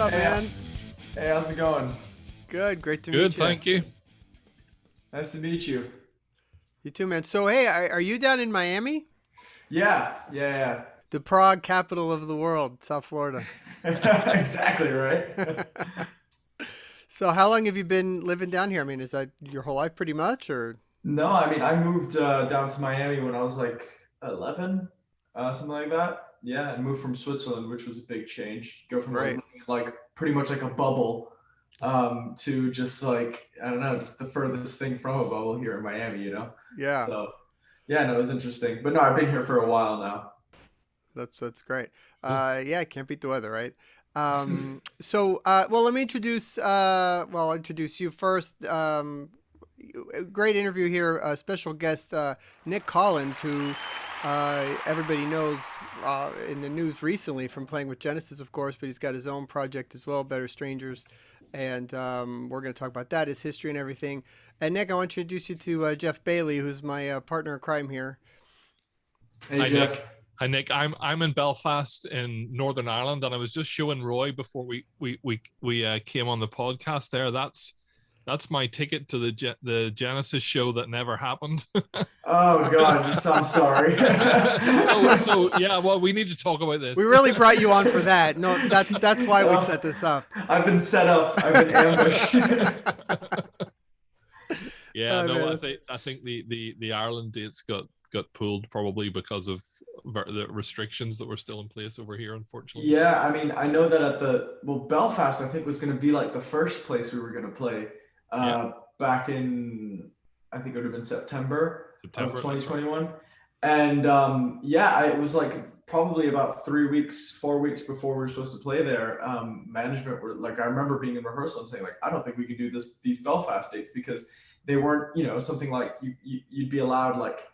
up, Hey, man? hey, how's it going? Good. Great to Good, meet you. thank you. Nice to meet you. You too, man. So, hey, are you down in Miami? Yeah. The Prague capital of the world, South Florida. Exactly, right? So, how long have you been living down here? I mean, is that your whole life pretty much, or? No, I mean, I moved down to Miami when I was like 11, something like that. Yeah, and moved from Switzerland, which was a big change. Go from like Right. living in like pretty much like a bubble to just like, I don't know, just the furthest thing from a bubble here in Miami, you know? Yeah, So, yeah, no, it was interesting. But no, I've been here for a while now. that's great. Cool. Yeah, can't beat the weather, right? Well, let me introduce. I'll introduce you first. A great interview here. Special guest Nic Collins, who everybody knows in the news recently from playing with Genesis, of course, but he's got his own project as well, Better Strangers, and we're going to talk about that, his history and everything. And Nick, I want to introduce you to Jeff Bailey, who's my partner in crime here. Hey, Hi Jeff. Nick. Hi Nick. I'm in Belfast in Northern Ireland, and I was just showing Roy before we came on the podcast. That's my ticket to the Genesis show that never happened. Oh God, I'm sorry. so yeah. Well, we need to talk about this. We really brought you on for that. No, that's why we Well, set this up. I've been set up. I've been ambushed. Yeah, Oh, no, man. I think the Ireland dates got pulled probably because of the restrictions that were still in place over here, unfortunately. Yeah, I mean, I know that Belfast, I think was going to be like the first place we were going to play Yeah. back in, I think it would have been September of September, that's right. 2021. And it was like probably about 3 weeks, 4 weeks before we were supposed to play there. Management were like, I remember being in rehearsal and saying like, I don't think we can do these Belfast dates because they weren't, something like you'd be allowed like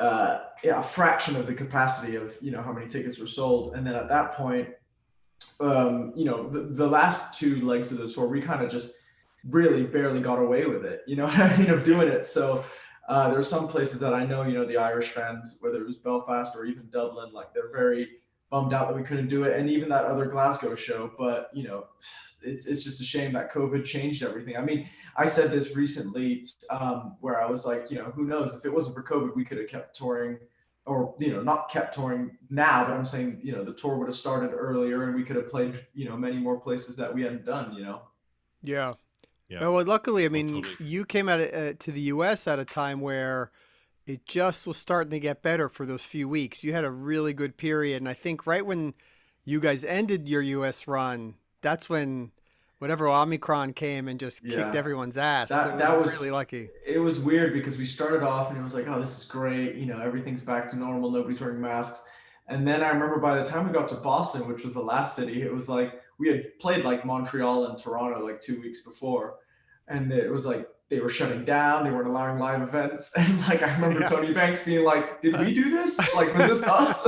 a fraction of the capacity of how many tickets were sold. And then at that point, the last two legs of the tour, we kind of just really barely got away with it, of doing it. So there are some places that I know, the Irish fans, whether it was Belfast or even Dublin, like they're very bummed out that we couldn't do it. And even that other Glasgow show, but it's just a shame that COVID changed everything. I mean, I said this recently where I was like, who knows, if it wasn't for COVID, we could have kept touring, or, not kept touring now, but I'm saying, the tour would have started earlier and we could have played, many more places that we hadn't done, Yeah. Yeah. Well, luckily, I mean, Totally. you came out to the U.S. at a time where it just was starting to get better for those few weeks. You had a really good period, and I think right when you guys ended your U.S. run, that's when whatever Omicron came and just kicked Yeah. everyone's ass. That was really lucky. It was weird because we started off and it was like, oh, this is great, everything's back to normal, nobody's wearing masks. And then I remember by the time we got to Boston, which was the last city, it was like we had played like Montreal and Toronto like 2 weeks before, and it was like they were shutting down, they weren't allowing live events. And like I remember Yeah. Tony Banks being like, did we do this, like was this us?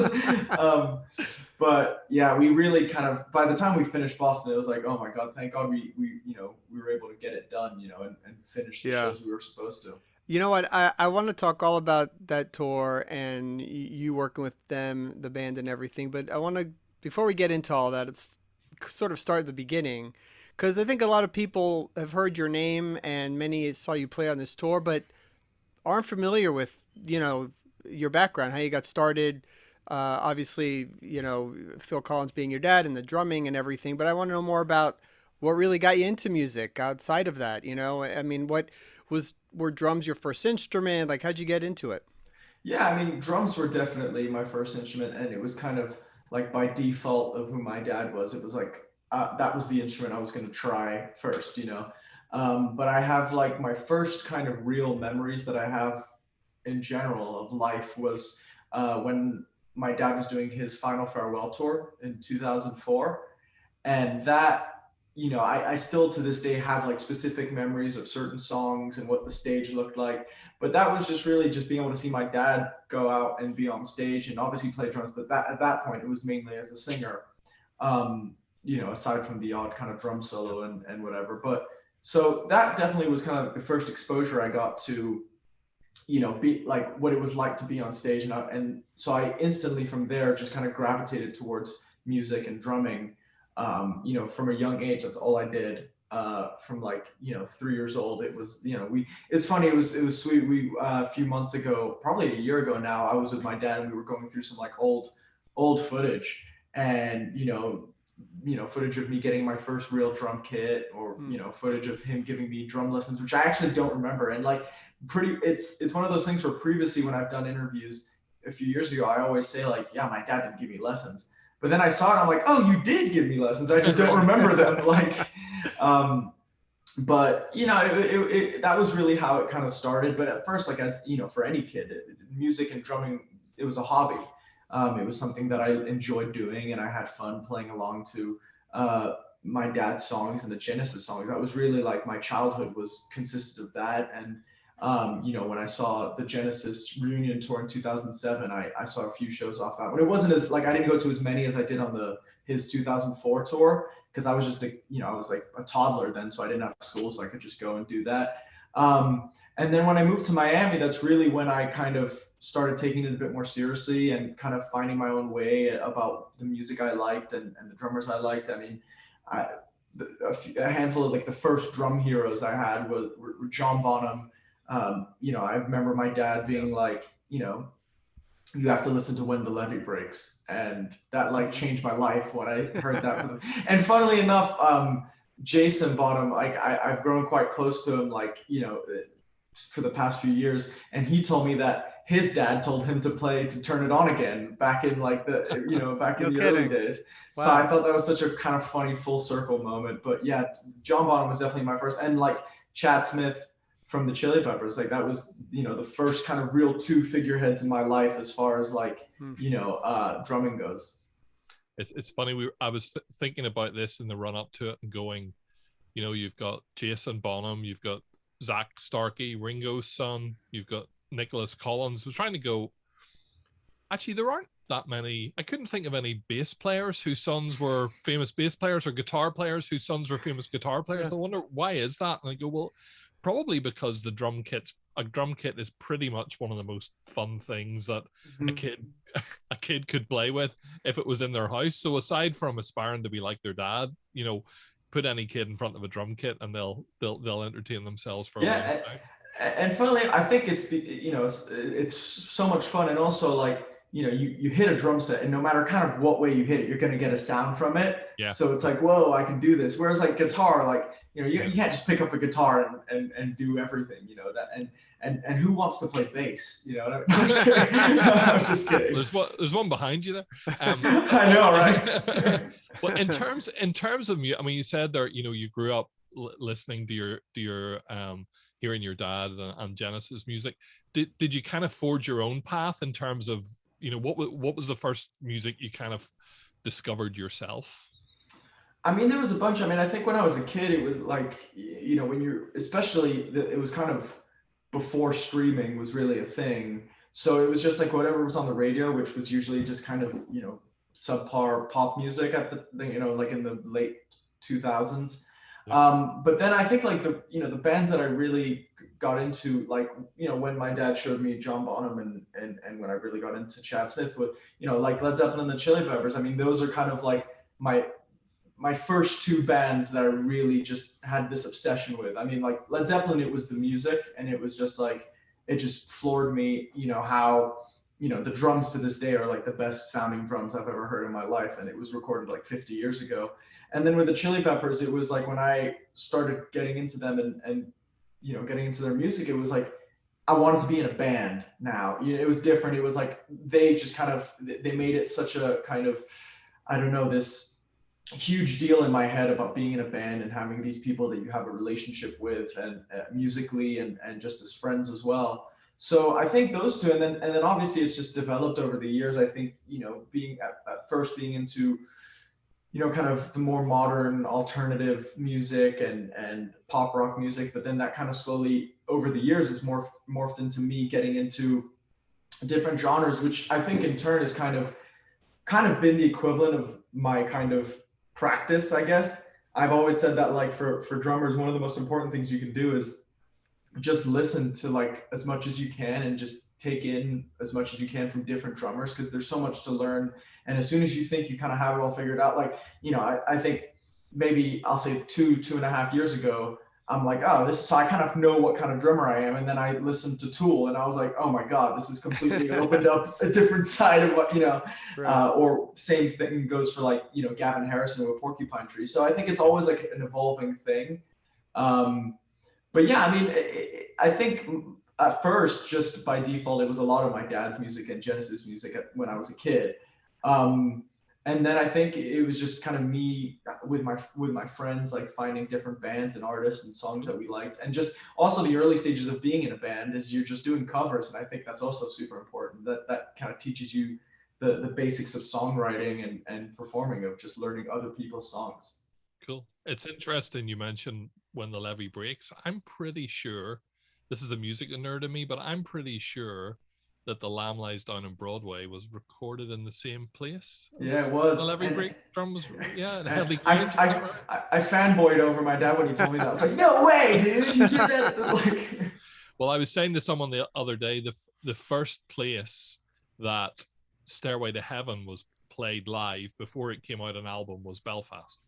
But yeah, we really kind of, by the time we finished Boston, it was like, oh my God, thank God we were able to get it done, and finish the Yeah. shows we were supposed to. You know what? I want to talk all about that tour and you working with them, the band and everything. But I want to, before we get into all that, it's sort of start at the beginning. Because I think a lot of people have heard your name and many saw you play on this tour, but aren't familiar with, your background, how you got started. Obviously, Phil Collins being your dad and the drumming and everything. But I want to know more about what really got you into music outside of that. I mean, were drums your first instrument? Like, how'd you get into it? Yeah, I mean, drums were definitely my first instrument, and it was kind of like by default of who my dad was. It was like that was the instrument I was going to try first. But I have like my first kind of real memories that I have in general of life was when my dad was doing his final farewell tour in 2004. And that, I still to this day have like specific memories of certain songs and what the stage looked like. But that was just really just being able to see my dad go out and be on stage and obviously play drums. But at that point, it was mainly as a singer, aside from the odd kind of drum solo and whatever. But so that definitely was kind of the first exposure I got to, be like what it was like to be on stage. And so I instantly from there just kind of gravitated towards music and drumming. from a young age, that's all I did. From like 3 years old, it was it's funny, it was sweet. We a few months ago, probably a year ago now, I was with my dad and we were going through some like old footage, and footage of me getting my first real drum kit, or footage of him giving me drum lessons, which I actually don't remember. And like it's one of those things where previously when I've done interviews a few years ago, I always say like, yeah, my dad didn't give me lessons. But then I saw it, I'm like, oh, you did give me lessons. I just don't remember them. Like, but that was really how it kind of started. But at first, like, as for any kid, music and drumming, it was a hobby. It was something that I enjoyed doing, and I had fun playing along to my dad's songs and the Genesis songs. That was really like my childhood was consisted of that. And when I saw the Genesis reunion tour in 2007, I saw a few shows off that. But it wasn't as like, I didn't go to as many as I did on his 2004 tour, because I was just I was like a toddler then, so I didn't have school, so I could just go and do that. And then when I moved to Miami, that's really when I kind of started taking it a bit more seriously and kind of finding my own way about the music I liked and the drummers I liked. I mean, a handful of like the first drum heroes I had were John Bonham. I remember my dad being like, you have to listen to When the Levee Breaks. And that like changed my life when I heard that from them. And funnily enough, Jason Bonham, like I've grown quite close to him, like, for the past few years. And he told me that his dad told him to turn it on again back in like back in the early days. Wow. So I thought that was such a kind of funny full circle moment. But yeah, John Bonham was definitely my first. And like Chad Smith from the Chili Peppers, like that was the first kind of real two figureheads in my life as far as like drumming goes. It's funny, I was thinking about this in the run up to it and going, you've got Jason Bonham, you've got Zach Starkey, Ringo's son, you've got Nic Collins. I was trying to go, actually there aren't that many. I couldn't think of any bass players whose sons were famous bass players, or guitar players whose sons were famous guitar players. Yeah. I wonder, why is that? And I go, well, probably because a drum kit is pretty much one of the most fun things that a kid could play with if it was in their house. So aside from aspiring to be like their dad, put any kid in front of a drum kit and they'll entertain themselves for a long time. And funnily, I think it's so much fun. And also like, you hit a drum set, and no matter kind of what way you hit it, you're going to get a sound from it. Yeah. So it's like, whoa, I can do this. Whereas like guitar, like, you can't just pick up a guitar and do everything, that, and who wants to play bass? I was just kidding. There's one behind you there. I know, right? Well, in terms of, I mean, you said there, you grew up listening to your hearing your dad and Genesis music. Did you kind of forge your own path in terms of, what was the first music you kind of discovered yourself? I mean, there was a bunch. I mean, I think when I was a kid, it was like, when you're, it was kind of before streaming was really a thing. So it was just like whatever was on the radio, which was usually just kind of, subpar pop music at the, like in the late 2000s. But then I think like the bands that I really got into, like, when my dad showed me John Bonham and when I really got into Chad Smith with, like Led Zeppelin and the Chili Peppers. I mean, those are kind of like my first two bands that I really just had this obsession with. I mean, like Led Zeppelin, it was the music, and it was just like, it just floored me, how, the drums to this day are like the best sounding drums I've ever heard in my life. And it was recorded like 50 years ago. And then with the Chili Peppers, it was like when I started getting into them and getting into their music, it was like, I wanted to be in a band now. It was different. It was like, they just kind of, they made it such a kind of, I don't know, this huge deal in my head about being in a band and having these people that you have a relationship with, and musically and just as friends as well. So I think those two, and then obviously it's just developed over the years. I think, being at first being into, kind of the more modern alternative music and pop rock music, but then that kind of slowly over the years is morphed into me getting into different genres, which I think in turn is kind of been the equivalent of my kind of practice, I guess. I've always said that, like, for drummers, one of the most important things you can do is just listen to like as much as you can and just take in as much as you can from different drummers, because there's so much to learn. And as soon as you think you kind of have it all figured out, like, I think maybe I'll say 2.5 years ago, I'm like, oh, this, so I kind of know what kind of drummer I am. And then I listened to Tool and I was like, oh my God, this is completely opened up a different side of what, Right. or same thing goes for like, Gavin Harrison with Porcupine Tree. So I think it's always like an evolving thing. Um, but yeah, I mean, I think at first, just by default, it was a lot of my dad's music and Genesis music when I was a kid. Um, and then I think it was just kind of me with my friends, like finding different bands and artists and songs that we liked, and just also the early stages of being in a band is you're just doing covers, and I think that's also super important. That kind of teaches you the basics of songwriting and performing, of just learning other people's songs. Cool. It's interesting you mentioned When the Levee Breaks. I'm pretty sure, this is the music nerd in me, but I'm pretty sure that The Lamb Lies Down on Broadway was recorded in the same place Yeah, as it The was. Levee And Break drums. Yeah, and I, Headley I, Grange, is that right? I fanboyed over my dad when he told me that. I was like, no way, dude, you did that. Like, Well, I was saying to someone the other day, the first place that Stairway to Heaven was played live before it came out an album was Belfast.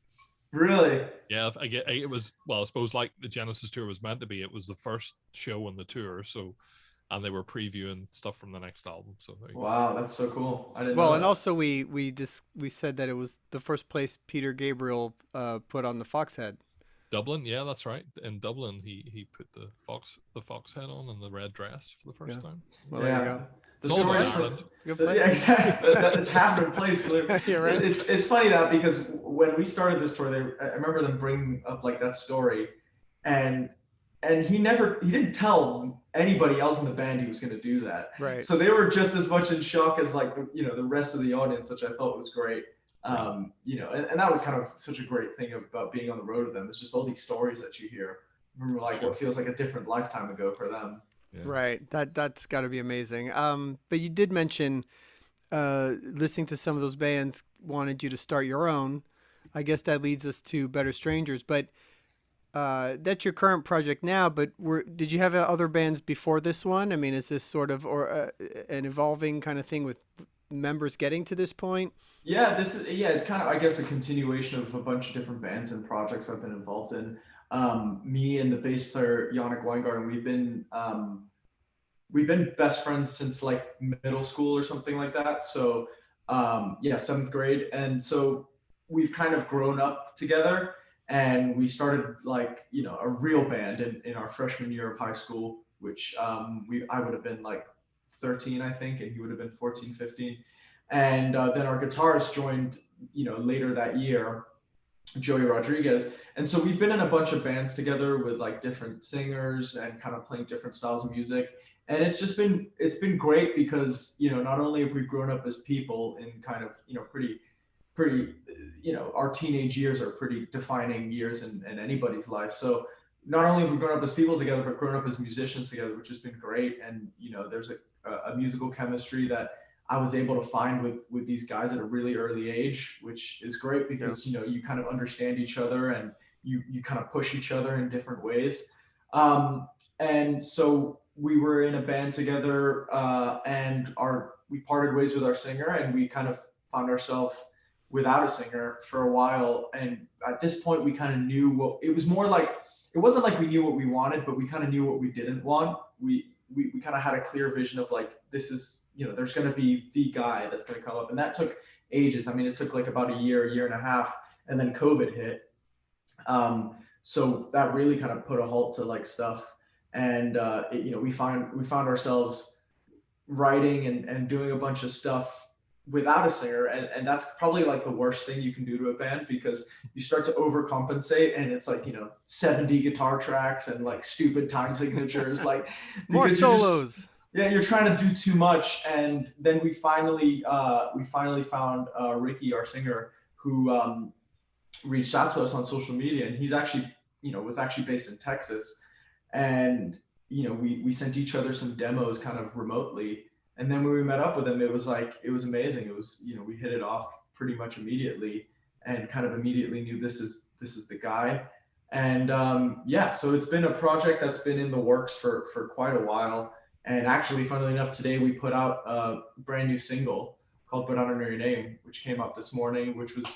really? Yeah, it was, well, I suppose like the Genesis tour was meant to be. It was the first show on the tour, so, and they were previewing stuff from the next album. So there you go. Wow, that's so cool. I didn't know Well, and that. also we said that it was the first place Peter Gabriel put on the Foxhead. Dublin, yeah, that's right. In Dublin, he put the fox head on and the red dress for the first Yeah. time. Well, there you Yeah. go. The It's all about stories Nice. from, Ireland. It's a good place. yeah, exactly. It's half the place. Yeah, right. It's funny that, because when we started this tour, I remember them bringing up like that story, and he didn't tell anybody else in the band he was going to do that. Right. So they were just as much in shock as like the rest of the audience, which I thought was great. Right. And that was kind of such a great thing about being on the road with them. It's just all these stories that you hear from like Sure. what feels like a different lifetime ago for them. Yeah. Right. That's got to be amazing. But you did mention listening to some of those bands wanted you to start your own. I guess that leads us to Better Strangers. But that's your current project now. But did you have other bands before this one? I mean, is this sort of an evolving kind of thing with members getting to this point? Yeah, it's kind of, I guess, a continuation of a bunch of different bands and projects I've been involved in. Me and the bass player Yannick Weingarten, we've been best friends since like middle school or something like that. So yeah, seventh grade, and so we've kind of grown up together. And we started like a real band in our freshman year of high school, which I would have been like 13, I think, and he would have been 14, 15. And then our guitarist joined later that year, Joey Rodriguez. And so we've been in a bunch of bands together with like different singers and kind of playing different styles of music. And it's been great because not only have we grown up as people in kind of pretty our teenage years are pretty defining years in anybody's life. So not only have we grown up as people together, but grown up as musicians together, which has been great. And there's a musical chemistry that I was able to find with these guys at a really early age, which is great Yeah. because you kind of understand each other and you kind of push each other in different ways. And so we were in a band together, and we parted ways with our singer, and we kind of found ourselves without a singer for a while. And at this point, we kind of knew what it was more like. It wasn't like we knew what we wanted, but we kind of knew what we didn't want. We kind of had a clear vision of like, this is, there's going to be the guy that's going to come up. And that took ages. I mean, it took like about a year and a half, and then COVID hit. So that really kind of put a halt to like stuff. And, we found ourselves writing and doing a bunch of stuff without a singer. And that's probably like the worst thing you can do to a band, because you start to overcompensate and it's like, 70 guitar tracks and like stupid time signatures, like More because you're just, solos. yeah, you're trying to do too much. And then we finally found Ricky, our singer, who reached out to us on social media, and he's actually, was actually based in Texas. And, we sent each other some demos kind of remotely. And then when we met up with him, it was amazing. It was, we hit it off pretty much immediately, and kind of immediately knew this is the guy. And yeah, so it's been a project that's been in the works for quite a while. And actually, funnily enough, today we put out a brand new single called "But I Don't Know Your Name," which came out this morning, which was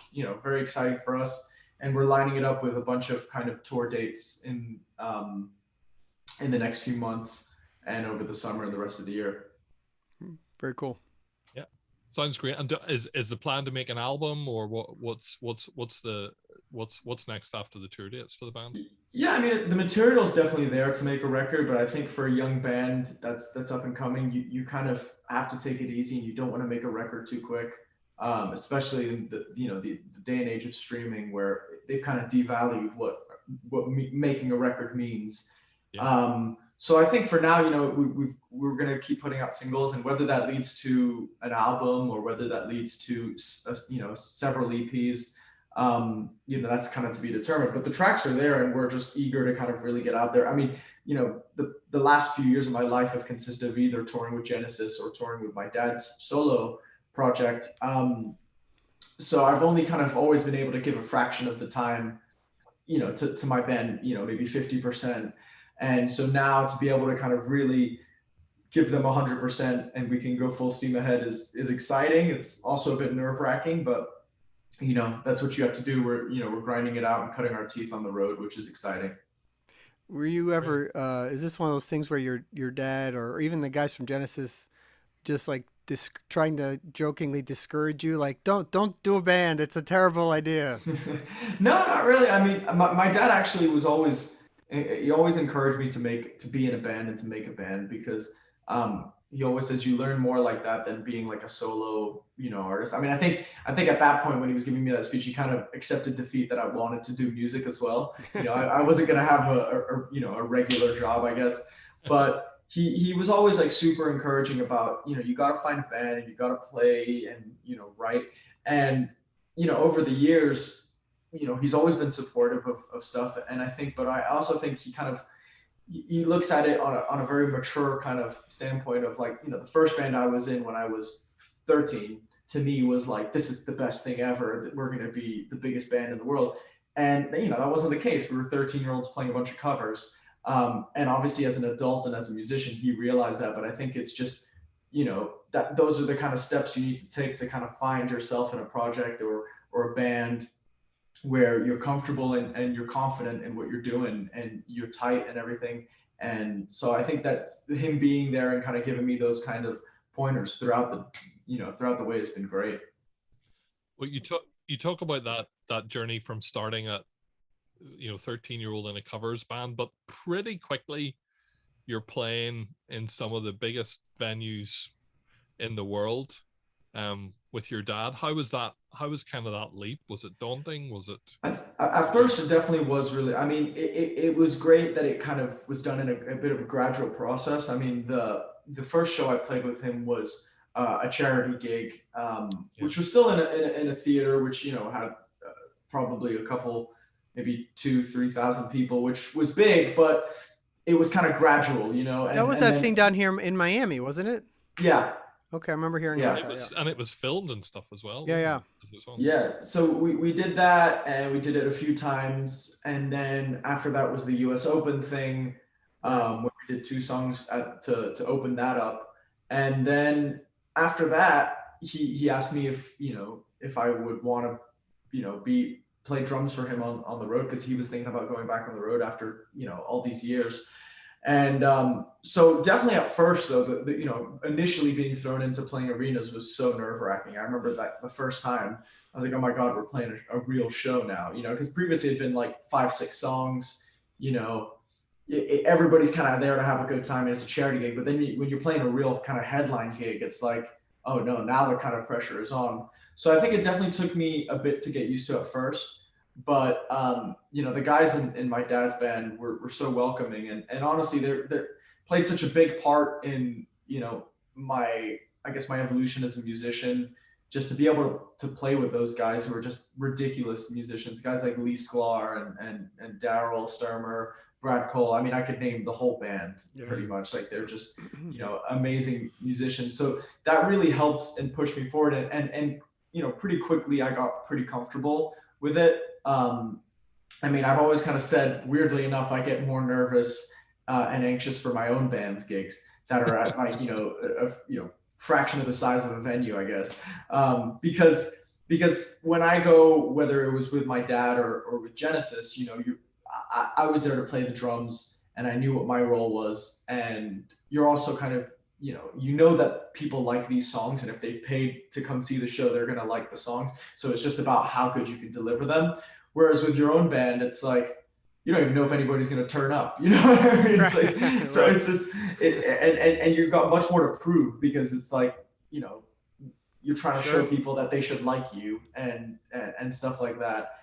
very exciting for us. And we're lining it up with a bunch of kind of tour dates in the next few months and over the summer and the rest of the year. Very cool. Yeah, sounds great. And is the plan to make an album, or what's next after the tour dates for the band? Yeah, I mean, the material is definitely there to make a record, but I think for a young band that's up and coming, you kind of have to take it easy, and you don't want to make a record too quick, especially in the day and age of streaming, where they've kind of devalued what making a record means. Yeah. So I think for now, we're going to keep putting out singles, and whether that leads to an album or whether that leads to several EPs, that's kind of to be determined. But the tracks are there, and we're just eager to kind of really get out there. I mean, the last few years of my life have consisted of either touring with Genesis or touring with my dad's solo project. So I've only kind of always been able to give a fraction of the time, to my band, maybe 50%. And so now to be able to kind of really give them 100% and we can go full steam ahead is exciting. It's also a bit nerve-wracking, but that's what you have to do. We're grinding it out and cutting our teeth on the road, which is exciting. Were you ever, is this one of those things where your dad or even the guys from Genesis just like trying to jokingly discourage you? Like, don't do a band. It's a terrible idea. No, not really. I mean, my dad actually he always encouraged me to be in a band and to make a band, because he always says you learn more like that than being like a solo, artist. I mean, I think at that point when he was giving me that speech, he kind of accepted defeat that I wanted to do music as well. I wasn't going to have a regular job, I guess, but he was always like super encouraging about, you got to find a band and you got to play and, write. And, over the years, he's always been supportive of stuff. And but I also think he looks at it on a very mature kind of standpoint of like, the first band I was in when I was 13 to me was like, this is the best thing ever, that we're going to be the biggest band in the world. And, that wasn't the case. We were 13-year-olds playing a bunch of covers. And obviously as an adult and as a musician, he realized that, but I think it's just, that those are the kind of steps you need to take to kind of find yourself in a project or a band where you're comfortable and you're confident in what you're doing and you're tight and everything. And so I think that him being there and kind of giving me those kind of pointers throughout the way has been great. Well, you talk about that journey from starting at 13-year-old in a covers band, but pretty quickly you're playing in some of the biggest venues in the world. With your dad, how was kind of that leap? Was it daunting? Was it at first? It definitely was. Really, I mean, it was great that it kind of was done in a bit of a gradual process. I mean, the first show I played with him was a charity gig, which was still in a theater, which had probably a couple, maybe 2,000-3,000 people, which was big, but it was kind of gradual, And, that was that thing down here in Miami, wasn't it? Yeah. Okay, I remember hearing about that. And it was filmed and stuff as well. Yeah. Yeah. So we did that, and we did it a few times, and then after that was the U.S. Open thing, where we did 2 songs to open that up, and then after that, he asked me if I would want to play drums for him on the road, because he was thinking about going back on the road after all these years. And so definitely at first, though, initially being thrown into playing arenas was so nerve-wracking. I remember that the first time I was like, oh my God, we're playing a real show now, because previously it'd been like 5-6 songs, everybody's kind of there to have a good time and it's a charity gig. But then when you're playing a real kind of headline gig, it's like, oh no, now the kind of pressure is on. So I think it definitely took me a bit to get used to at first. But the guys in my dad's band were so welcoming, and honestly, they're played such a big part in my evolution as a musician. Just to be able to play with those guys who are just ridiculous musicians, guys like Lee Sklar and Daryl Sturmer, Brad Cole. I mean, I could name the whole band pretty much. Like, they're just amazing musicians. So that really helped and pushed me forward, and pretty quickly I got pretty comfortable with it. I mean, I've always kind of said, weirdly enough, I get more nervous and anxious for my own band's gigs that are at like, fraction of the size of a venue, I guess. Because when I go, whether it was with my dad or with Genesis, I was there to play the drums and I knew what my role was. And you're also kind of, that people like these songs, and if they've paid to come see the show, they're going to like the songs. So it's just about how good you can deliver them. Whereas with your own band, it's like, you don't even know if anybody's going to turn up, you know what I mean? It's like, so Right. it's just, and you've got much more to prove, because it's like, you're trying to show Sure. people that they should like you and stuff like that.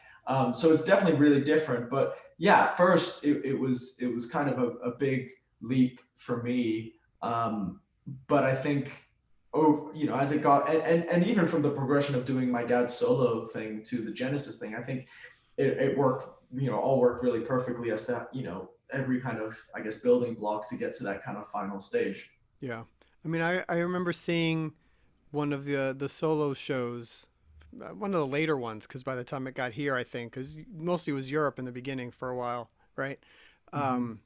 So it's definitely really different. But yeah, at first it was kind of a big leap for me. But I think, as it got, and even from the progression of doing my dad's solo thing to the Genesis thing, I think it worked, all worked really perfectly as to, every kind of, I guess, building block to get to that kind of final stage. Yeah. I mean, I remember seeing one of the solo shows, one of the later ones, because by the time it got here, I think, because mostly it was Europe in the beginning for a while, right? Mm-hmm. Um,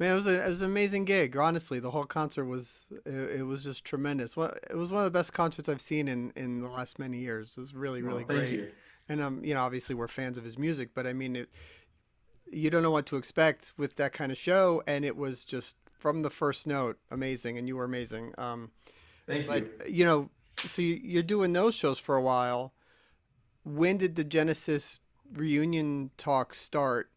Man, it was an amazing gig. Honestly, the whole concert was it was just tremendous. It was one of the best concerts I've seen in the last many years. It was really Well, really thank great. you. And obviously we're fans of his music, but I mean, you don't know what to expect with that kind of show, and it was just from the first note amazing, and you were amazing. Thank But you. so you're doing those shows for a while. When did the Genesis reunion talks start?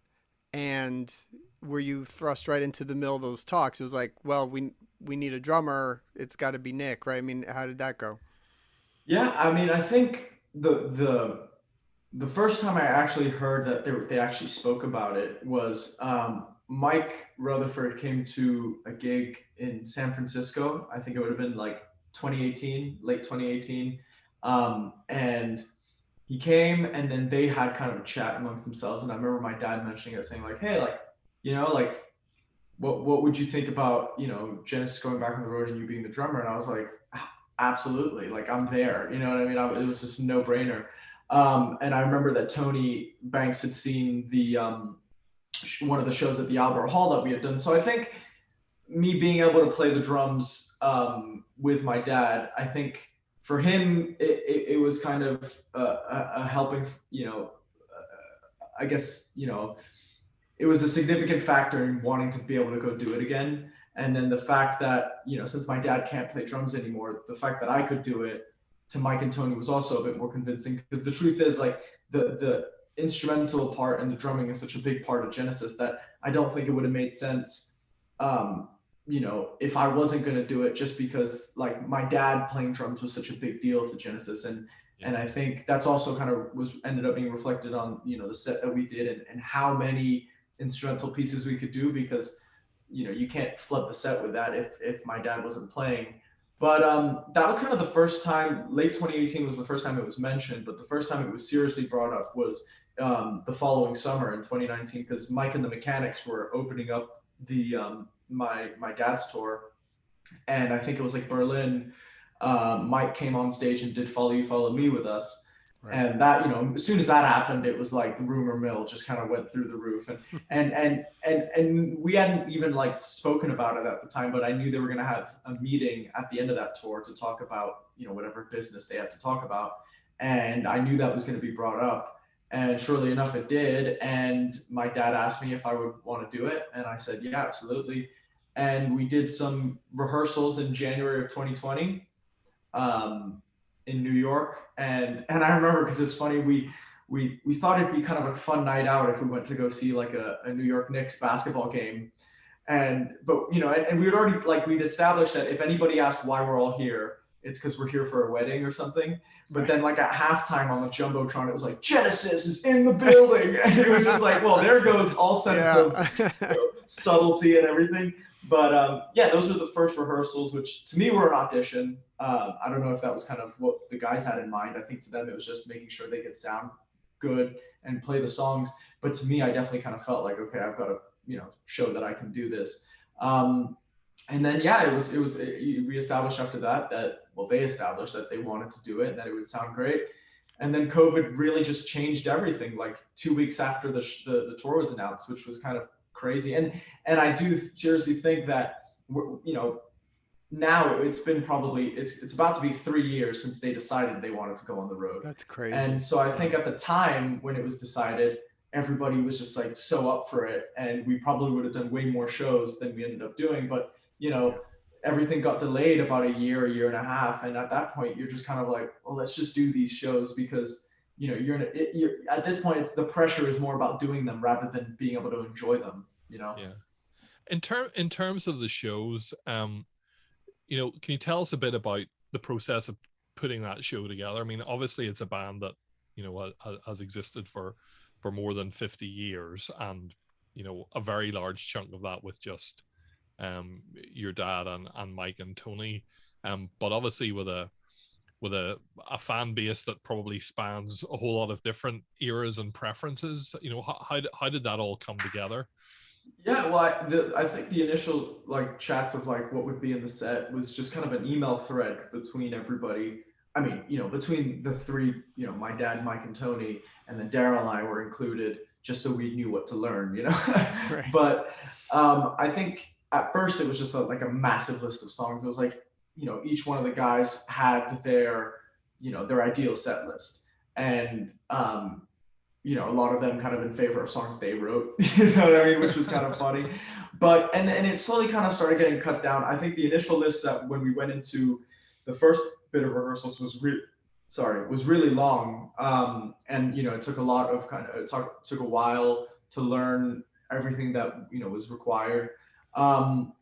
And were you thrust right into the middle of those talks? It was like, well, we need a drummer. It's got to be Nick, right? I mean, how did that go? Yeah, I mean, I think the first time I actually heard that they actually spoke about it was Mike Rutherford came to a gig in San Francisco. I think it would have been like 2018, late 2018. And he came, and then they had kind of a chat amongst themselves. And I remember my dad mentioning it, saying like, "Hey, like, like what would you think about, Genesis going back on the road and you being the drummer?" And I was like, absolutely, like, I'm there. You know what I mean? It was just a no brainer. And I remember that Tony Banks had seen the one of the shows at the Albert Hall that we had done. So I think me being able to play the drums with my dad, I think for him it was kind of a helping, I guess, it was a significant factor in wanting to be able to go do it again. And then the fact that, since my dad can't play drums anymore, the fact that I could do it to Mike and Tony was also a bit more convincing, because the truth is, like, the instrumental part and the drumming is such a big part of Genesis that I don't think it would have made sense, if I wasn't going to do it, just because, like, my dad playing drums was such a big deal to Genesis. And I think that's also kind of was ended up being reflected on, the set that we did, and how many instrumental pieces we could do, because you can't flood the set with that if my dad wasn't playing. But that was kind of the first time. Late 2018 was the first time it was mentioned, but the first time it was seriously brought up was the following summer in 2019, because Mike and the Mechanics were opening up the my dad's tour, and I think it was like Berlin. Mike came on stage and did "Follow You, Follow Me" with us, Right. and that, as soon as that happened, it was like the rumor mill just kind of went through the roof. And we hadn't even like spoken about it at the time, but I knew they were going to have a meeting at the end of that tour to talk about, whatever business they had to talk about, and I knew that was going to be brought up. And surely enough, it did. And my dad asked me if I would want to do it, and I said, yeah, absolutely. And we did some rehearsals in January of 2020, in New York. And I remember, because it's funny, we thought it'd be kind of a fun night out if we went to go see like a New York Knicks basketball game. But and we'd already, like, we'd established that if anybody asked why we're all here, it's because we're here for a wedding or something. But Right. then, like, at halftime on the Jumbotron, it was like, Genesis is in the building. And it was just like, well, there goes all sense of, Yeah. subtlety and everything. But yeah, those were the first rehearsals, which to me were an audition. I don't know if that was kind of what the guys had in mind. I think to them it was just making sure they could sound good and play the songs. But to me, I definitely kind of felt like, okay, I've got to, show that I can do this. And then yeah, we established after that, well, they established that they wanted to do it and that it would sound great. And then COVID really just changed everything. Like 2 weeks after the tour was announced, which was kind of crazy. And I do seriously think that, you know, now it's about to be 3 years since they decided they wanted to go on the road. That's crazy. And so I think at the time when it was decided, everybody was just like so up for it, and we probably would have done way more shows than we ended up doing. But you know, everything got delayed about a year and a half, and at that point you're just kind of like, well, let's just do these shows, because you know you're at this point the pressure is more about doing them rather than being able to enjoy them, you know. Yeah. In terms of the shows, you know, can you tell us a bit about the process of putting that show together? I mean, obviously it's a band that, you know, has existed for more than 50 years, and you know, a very large chunk of that with just your dad and Mike and Tony, but obviously with a fan base that probably spans a whole lot of different eras and preferences. You know, how did that all come together? Yeah, well, I think the initial like chats of like what would be in the set was just kind of an email thread between everybody. I mean, you know, between the three, you know, my dad, Mike, and Tony, and then Daryl and I were included, just so we knew what to learn, you know. Right. But I think at first it was just like a massive list of songs. It was like, you know, each one of the guys had their, you know, their ideal set list, and you know, a lot of them kind of in favor of songs they wrote, you know what I mean, which was kind of funny. But and it slowly kind of started getting cut down. I think the initial list that when we went into the first bit of rehearsals was really long, and you know, it took a lot of took a while to learn everything that, you know, was required. And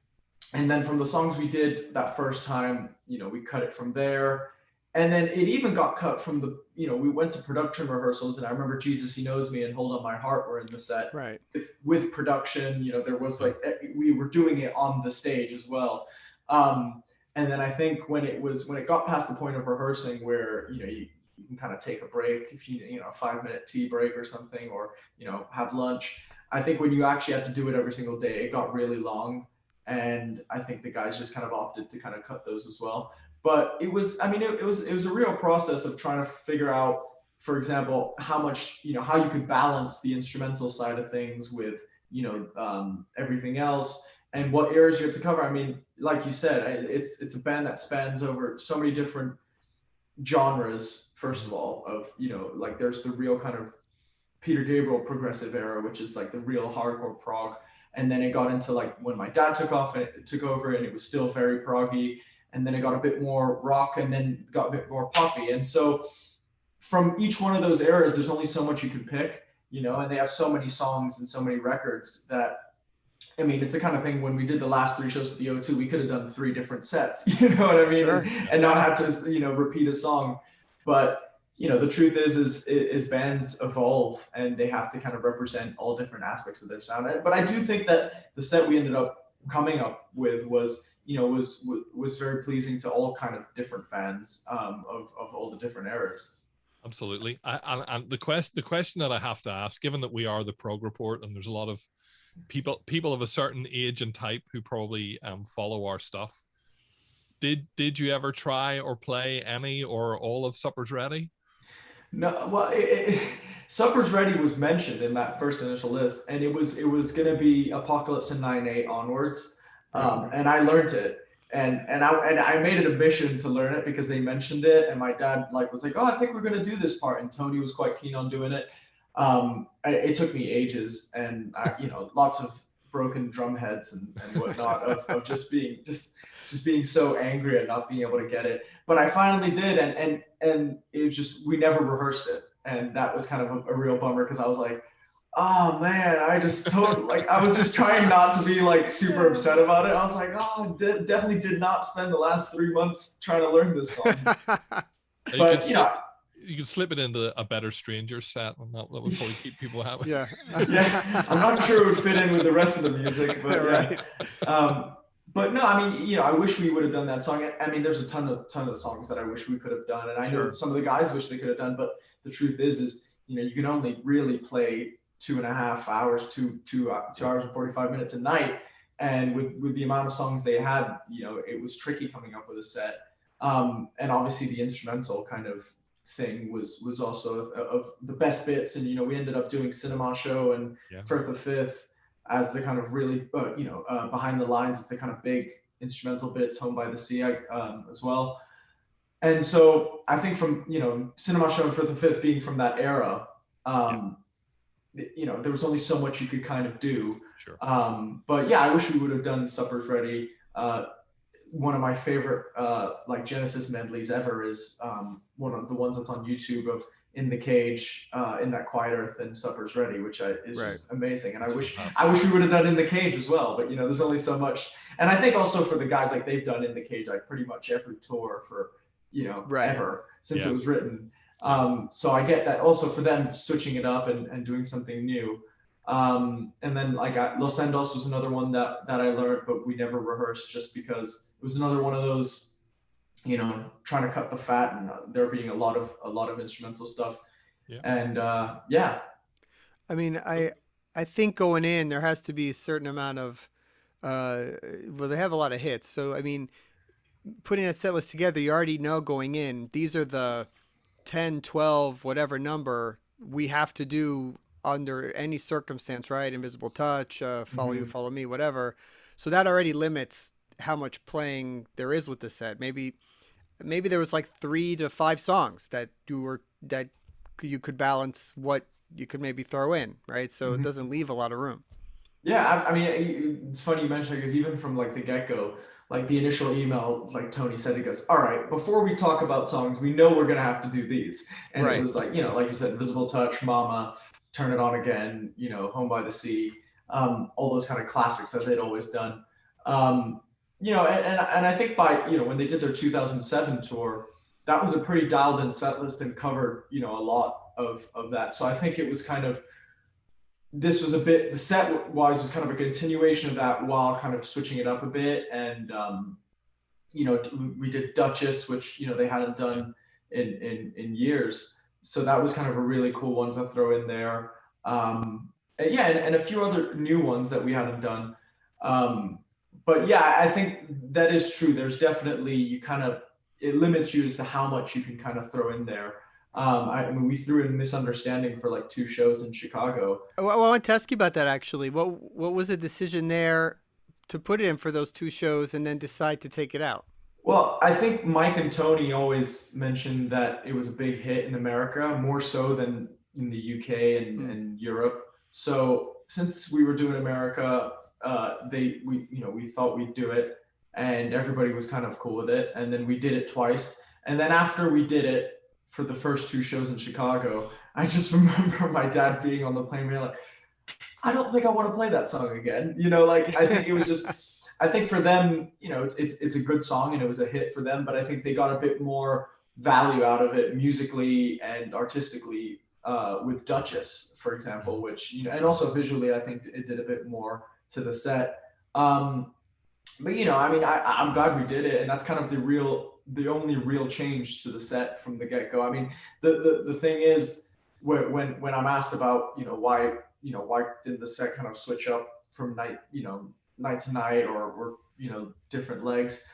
then from the songs we did that first time, you know, we cut it from there. And then it even got cut from the, you know, we went to production rehearsals, and I remember Jesus, He Knows Me and Hold On My Heart were in the set. Right. With production, you know, there was like, we were doing it on the stage as well. And then I think when it got past the point of rehearsing where, you know, you can kind of take a break if you know, a 5-minute tea break or something, or, you know, have lunch. I think when you actually had to do it every single day, it got really long. And I think the guys just kind of opted to kind of cut those as well. But it was, I mean, it was a real process of trying to figure out, for example, how much, you know, how you could balance the instrumental side of things with, you know, everything else, and what areas you have to cover. I mean, like you said, it's a band that spans over so many different genres. First of all, of, you know, like there's the real kind of Peter Gabriel progressive era, which is like the real hardcore prog, and then it got into like when my dad took over, and it was still very proggy. And then it got a bit more rock, and then got a bit more poppy. And so from each one of those eras, there's only so much you can pick, you know, and they have so many songs and so many records that, I mean, it's the kind of thing, when we did the last 3 shows at the O2, we could have done 3 different sets, you know what I mean? Sure. And not have to, you know, repeat a song. But, you know, the truth is bands evolve, and they have to kind of represent all different aspects of their sound. But I do think that the set we ended up coming up with was, you know, was very pleasing to all kind of different fans of all the different eras. Absolutely. And the question that I have to ask, given that we are the Prog Report, and there's a lot of people of a certain age and type who probably follow our stuff, did you ever try or play any or all of Supper's Ready? No, well, Supper's Ready was mentioned in that first initial list, and it was going to be Apocalypse and 9/8 onwards. And I learned it, and I made it a mission to learn it because they mentioned it, and my dad was like, oh, I think we're going to do this part, and Tony was quite keen on doing it. It took me ages, and you know, lots of broken drum heads and whatnot of just being so angry at not being able to get it. But I finally did, and it was just, we never rehearsed it, and that was kind of a real bummer, because I was like, oh man, I just totally I was just trying not to be super upset about it. I was like, oh, definitely did not spend the last 3 months trying to learn this song. But you could slip it into a Better Stranger set, and that would probably keep people happy. Yeah. Yeah, I'm not sure it would fit in with the rest of the music, but right. But no, I mean, I wish we would have done that song. I mean, there's a ton of songs that I wish we could have done, and I know some of the guys wish they could have done. But the truth is you can only really play 2.5 hours, 2 hours and 45 minutes a night, and with the amount of songs they had, it was tricky coming up with a set. And obviously the instrumental kind of thing was also of the best bits. And, we ended up doing Cinema Show and Firth of Fifth as the kind of really, Behind the Lines as the kind of big instrumental bits, Home by the Sea as well. And so I think from, Cinema Show and Firth of Fifth being from that era, there was only so much you could kind of do. Sure. But yeah, I wish we would have done Supper's Ready. One of my favorite Genesis medleys ever is one of the ones that's on YouTube of In the Cage, In That Quiet Earth, and Supper's Ready, which is just amazing. And I wish we would have done In the Cage as well. But there's only so much. And I think also for the guys, like they've done In the Cage like pretty much every tour for ever since it was written. So I get that also for them switching it up and doing something new. And then Los Endos was another one that I learned, but we never rehearsed just because it was another one of those, trying to cut the fat and there being a lot of instrumental stuff. Yeah. And I mean, I think going in there has to be a certain amount of they have a lot of hits. So I mean, putting that set list together, you already know going in, these are the 10, 12, whatever number we have to do under any circumstance, right? Invisible Touch, Follow You, Follow Me, whatever. So that already limits how much playing there is with the set. Maybe there was like 3 to 5 songs that you could balance what you could maybe throw in, right? So it doesn't leave a lot of room. Yeah, I mean, it's funny you mentioned it because even from like the get-go, like the initial email, like Tony said, he goes, all right, before we talk about songs, we know we're going to have to do these. And it was like, like you said, Invisible Touch, Mama, Turn It On Again, Home by the Sea, all those kind of classics that they'd always done. And I think by, when they did their 2007 tour, that was a pretty dialed in set list and covered, a lot of that. So I think it was kind of, this was a bit, the set wise was kind of a continuation of that while kind of switching it up a bit. And, we did Duchess, which, they hadn't done in years. So that was kind of a really cool one to throw in there. And a few other new ones that we hadn't done. But yeah, I think that is true. There's definitely, it limits you as to how much you can kind of throw in there. I mean, we threw in Misunderstanding for like 2 shows in Chicago. Well, I want to ask you about that actually. What was the decision there to put it in for those 2 shows and then decide to take it out? Well, I think Mike and Tony always mentioned that it was a big hit in America, more so than in the UK and Europe. So since we were doing America, we thought we'd do it, and everybody was kind of cool with it. And then we did it twice. And then after we did it for the first 2 shows in Chicago, I just remember my dad being on the plane being like, I don't think I want to play that song again. I think it was just, I think for them, it's a good song and it was a hit for them, but I think they got a bit more value out of it musically and artistically with Duchess, for example, which, and also visually, I think it did a bit more to the set. But, I mean, I'm glad we did it. And that's kind of the only real change to the set from the get-go. I mean, the thing is, when I'm asked about, why did the set kind of switch up from night to night or different legs,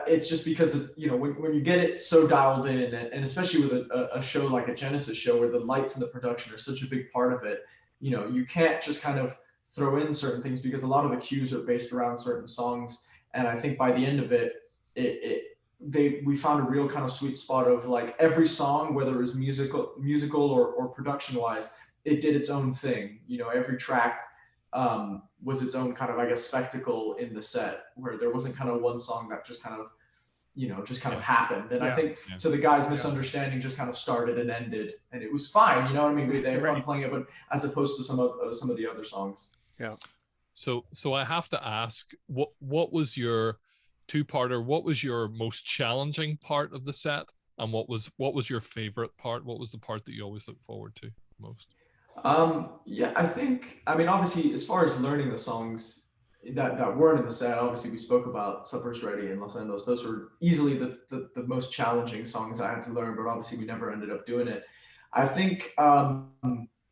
it's just because when you get it so dialed in, and especially with a show like a Genesis show where the lights and the production are such a big part of it, you can't just kind of throw in certain things because a lot of the cues are based around certain songs. And I think by the end of it, we found a real kind of sweet spot of like every song, whether it was musical or production wise, it did its own thing. Every track was its own kind of, I guess, spectacle in the set, where there wasn't kind of one song that just kind of happened. And I think so the guys' Misunderstanding just kind of started and ended, and it was fine. You know what I mean? They had fun playing it, but as opposed to some of the other songs. Yeah. So I have to ask, what was your 2-parter? What was your most challenging part of the set, and what was your favorite part? What was the part that you always look forward to most? I think, I mean, obviously, as far as learning the songs that weren't in the set, obviously we spoke about Supper's Ready and Los Endos. Those were easily the most challenging songs I had to learn, but obviously we never ended up doing it. I think the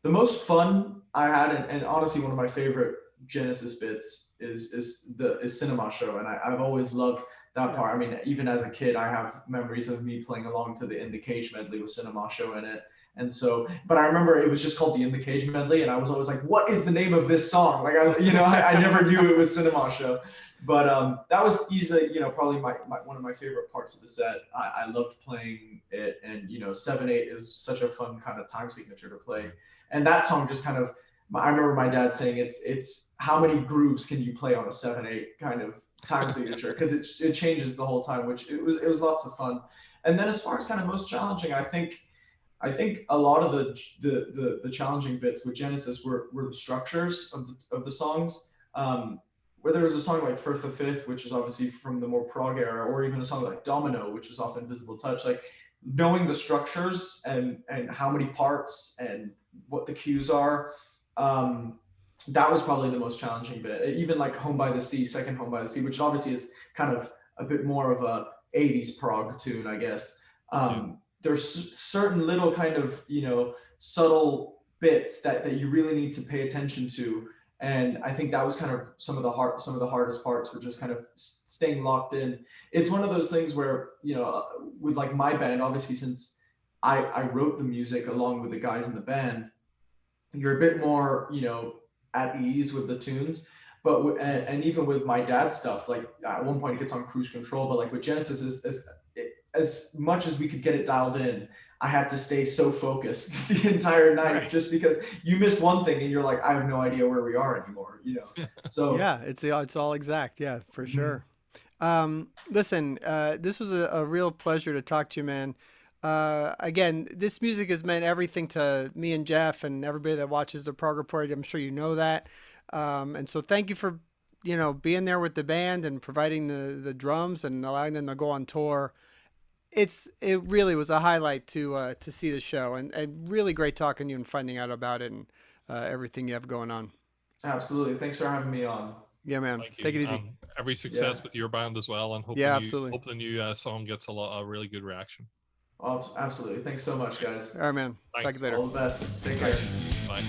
most fun I had, and honestly one of my favorite Genesis bits is Cinema Show, and I've always loved that Yeah. part. I mean, even as a kid, I have memories of me playing along to the In the Cage medley with Cinema Show in it. And so, but I remember it was just called the In the Cage medley, and I was always like, "What is the name of this song?" Like, I never knew it was Cinema Show, but that was easily, probably one of my favorite parts of the set. I loved playing it, and 7/8 is such a fun kind of time signature to play, and that song just kind of. I remember my dad saying it's how many grooves can you play on a 7/8 kind of time signature, because it changes the whole time, which it was lots of fun. And then as far as kind of most challenging, I think a lot of the challenging bits with Genesis were the structures of the songs. Where there was a song like Firth the Fifth, which is obviously from the more prog era, or even a song like Domino, which is off Invisible Touch, like knowing the structures and how many parts and what the cues are, that was probably the most challenging bit. Even like Home by the Sea, second Home by the Sea, which obviously is kind of a bit more of a 80s prog tune, I guess. There's certain little kind of, subtle bits that you really need to pay attention to. And I think that was kind of some of the hardest parts were just kind of staying locked in. It's one of those things where, with like my band, obviously, since I wrote the music along with the guys in the band, you're a bit more, at ease with the tunes. But and even with my dad's stuff, like at one point it gets on cruise control, but like with Genesis, as much as we could get it dialed in, I had to stay so focused the entire night, Right. just because you miss one thing and you're like, I have no idea where we are anymore, So Yeah, it's all exact. Yeah, for sure. Listen, this was a real pleasure to talk to you, man. Again, this music has meant everything to me and Jeff and everybody that watches the Prog Report. I'm sure you know that. And so thank you for, being there with the band and providing the drums and allowing them to go on tour. It really was a highlight to see the show, and really great talking to you and finding out about it and everything you have going on. absolutely. Thanks for having me on. Yeah, man. Thank Take you. it easy. Every success Yeah. with your band as well, and hope Yeah, absolutely. hope the new song gets a really good reaction. Absolutely. Thanks so much, guys. All right, man. Talk to Thanks. you later. All the best. Take care. Bye.